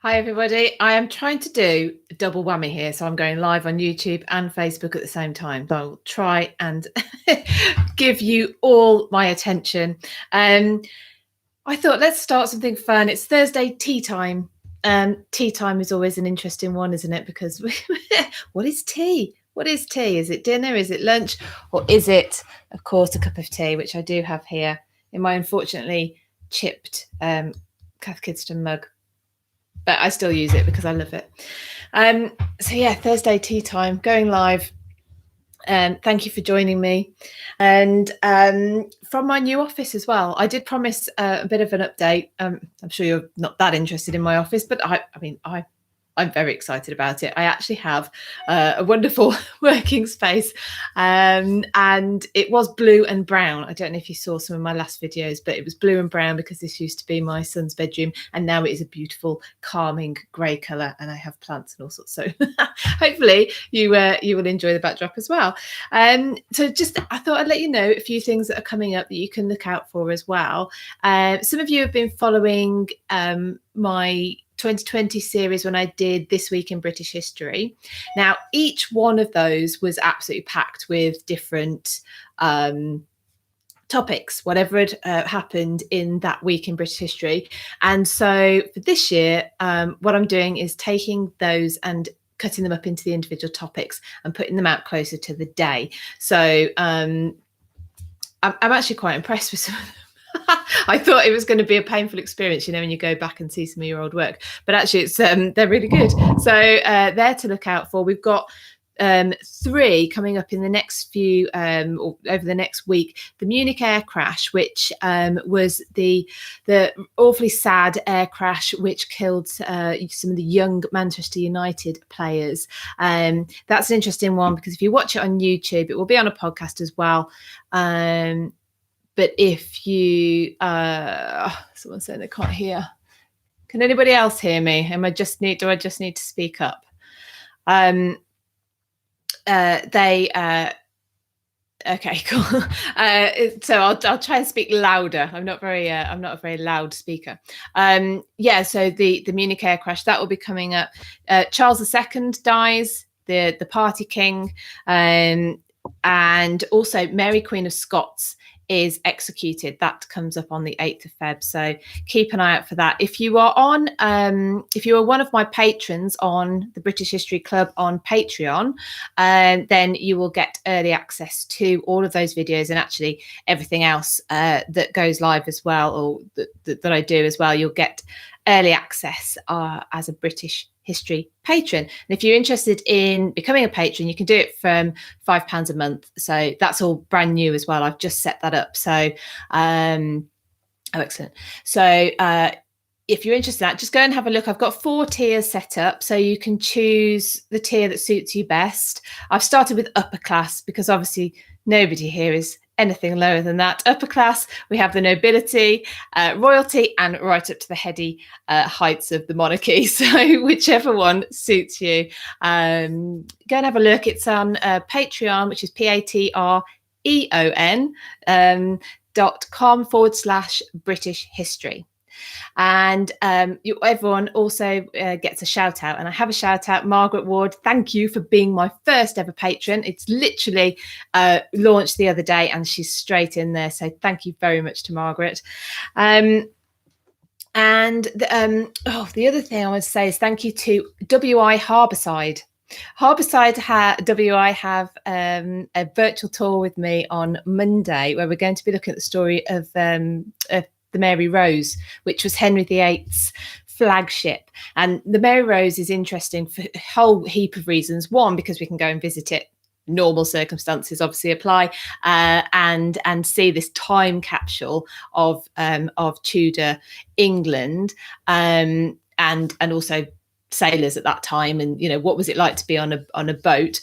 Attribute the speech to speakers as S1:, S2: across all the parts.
S1: Hi everybody. I am trying to do a double whammy here. So I'm going live on YouTube and Facebook at the same time. So I'll try and give you all my attention. I thought let's start something fun. It's Thursday tea time. Tea time is always an interesting one, isn't it? Because what is tea? What is tea? Is it dinner? Is it lunch? Or is it, of course, a cup of tea, which I do have here in my unfortunately chipped Cath Kidston mug. But I still use it because I love it. So yeah, Thursday tea time, going live. Thank you for joining me. And from my new office as well, I did promise a bit of an update. I'm sure you're not that interested in my office, but I'm very excited about it. I actually have a wonderful working space, and it was blue and brown. I don't know if you saw some of my last videos, but it was blue and brown because this used to be my son's bedroom, and now it is a beautiful, calming grey colour, and I have plants and all sorts. So hopefully you will enjoy the backdrop as well. So just I thought I'd let you know a few things that are coming up that you can look out for as well. Some of you have been following my 2020 series when I did This Week in British History. Now, each one of those was absolutely packed with different topics, whatever had happened in that week in British history. And so for this year, what I'm doing is taking those and cutting them up into the individual topics and putting them out closer to the day. So I'm actually quite impressed with some of them. I thought it was going to be a painful experience, when you go back and see some of your old work, but actually it's they're really good. So there to look out for. We've got 3 coming up in the next few or over the next week. The Munich air crash, which was the awfully sad air crash which killed some of the young Manchester United players. That's an interesting one because if you watch it on YouTube, it will be on a podcast as well. But if you, someone's saying they can't hear. Can anybody else hear me? Do I just need to speak up? Okay, cool. So I'll try and speak louder. I'm not a very loud speaker. Yeah. So the Munich air crash, that will be coming up. Charles II dies, the party king, and also Mary Queen of Scots is executed. That comes up on the 8th of Feb. So keep an eye out for that. If you are one of my patrons on the British History Club on Patreon, then you will get early access to all of those videos and actually everything else that goes live as well, or that I do as well. You'll get early access as a British History patron. And if you're interested in becoming a patron, you can do it from £5 a month. So that's all brand new as well. I've just set that up. So excellent. So if you're interested in that, just go and have a look. I've got 4 tiers set up, so you can choose the tier that suits you best. I've started with upper class because obviously nobody here is anything lower than that. Upper class, we have the nobility, royalty, and right up to the heady heights of the monarchy. So whichever one suits you, go and have a look. It's on Patreon, which is patreon.com/British history. And everyone also gets a shout out, and I have a shout out. Margaret Ward, thank you for being my first ever patron. It's literally launched the other day and she's straight in there, so thank you very much to Margaret. The other thing I want to say is thank you to WI Harbourside. WI have a virtual tour with me on Monday where we're going to be looking at the story of the Mary Rose, which was Henry VIII's flagship. And the Mary Rose is interesting for a whole heap of reasons. One, because we can go and visit it. Normal circumstances obviously apply, and see this time capsule of Tudor England, and also sailors at that time, and what was it like to be on a boat.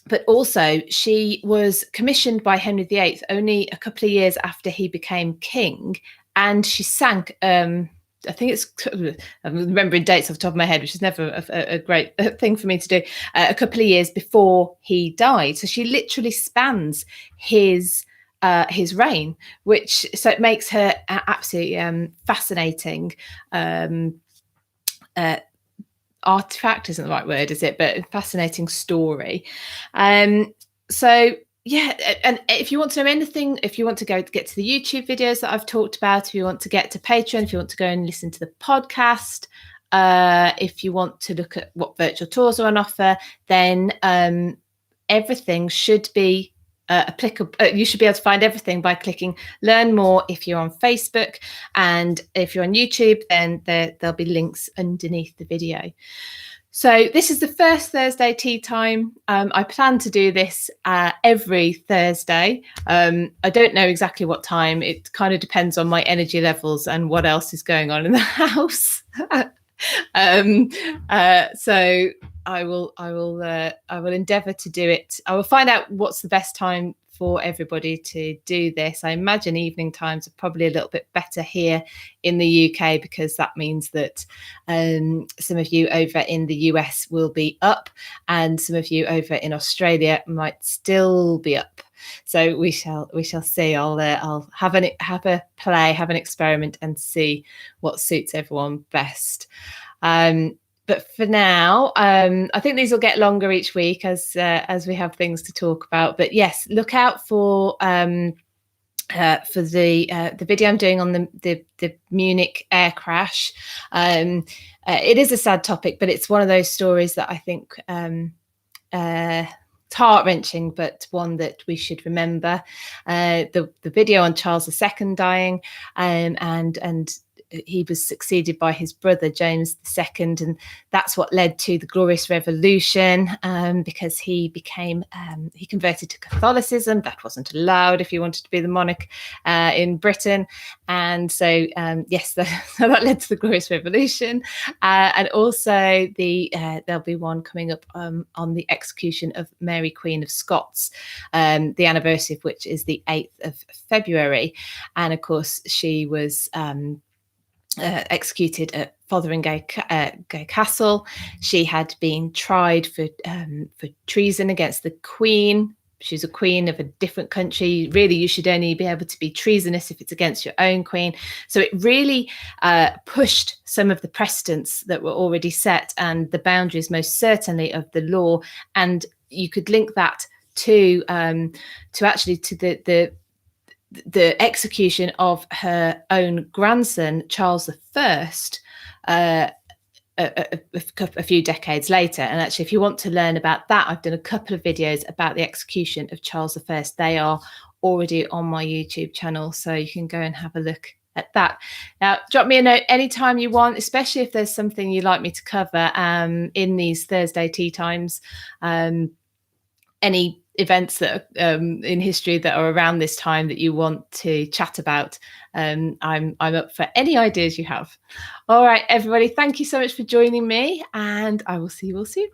S1: But also, she was commissioned by Henry VIII only a couple of years after he became king, and she sank. I think I'm remembering dates off the top of my head, which is never a great thing for me to do. A couple of years before he died, so she literally spans his reign, so it makes her absolutely fascinating artifact isn't the right word, is it? But a fascinating story. So yeah, and if you want to know anything, if you want to get to the YouTube videos that I've talked about, if you want to get to Patreon, if you want to go and listen to the podcast, if you want to look at what virtual tours are on offer, then everything should be applicable. You should be able to find everything by clicking learn more if you're on Facebook, and if you're on YouTube, then there'll be links underneath the video. So this is the first Thursday tea time. I plan to do this every Thursday. I don't know exactly what time. It kind of depends on my energy levels and what else is going on in the house. So I will endeavour to do it. I will find out what's the best time for everybody to do this. I imagine evening times are probably a little bit better here in the UK, because that means that some of you over in the US will be up, and some of you over in Australia might still be up. So we shall see. I'll have a play, have an experiment, and see what suits everyone best. But for now, I think these will get longer each week as we have things to talk about. But yes, look out for the video I'm doing on the Munich air crash. It is a sad topic, but it's one of those stories that I think it's heart-wrenching, but one that we should remember. The video on Charles II dying, and he was succeeded by his brother James II, and that's what led to the Glorious Revolution, because he converted to Catholicism. That wasn't allowed if you wanted to be the monarch in Britain, and so yes, so that led to the Glorious Revolution, and also there'll be one coming up on the execution of Mary Queen of Scots, the anniversary of which is the 8th of February, and of course she was executed at Fotheringay Castle. She had been tried for treason against the Queen. She's a queen of a different country. Really, you should only be able to be treasonous if it's against your own queen. So it really pushed some of the precedents that were already set, and the boundaries most certainly of the law. And you could link that to the execution of her own grandson, Charles I, a few decades later. And actually, if you want to learn about that, I've done a couple of videos about the execution of Charles I. They are already on my YouTube channel, so you can go and have a look at that. Now, drop me a note anytime you want, especially if there's something you'd like me to cover in these Thursday tea times. Any events that in history that are around this time that you want to chat about, I'm up for any ideas you have. All right, everybody, thank you so much for joining me, and I will see you all soon.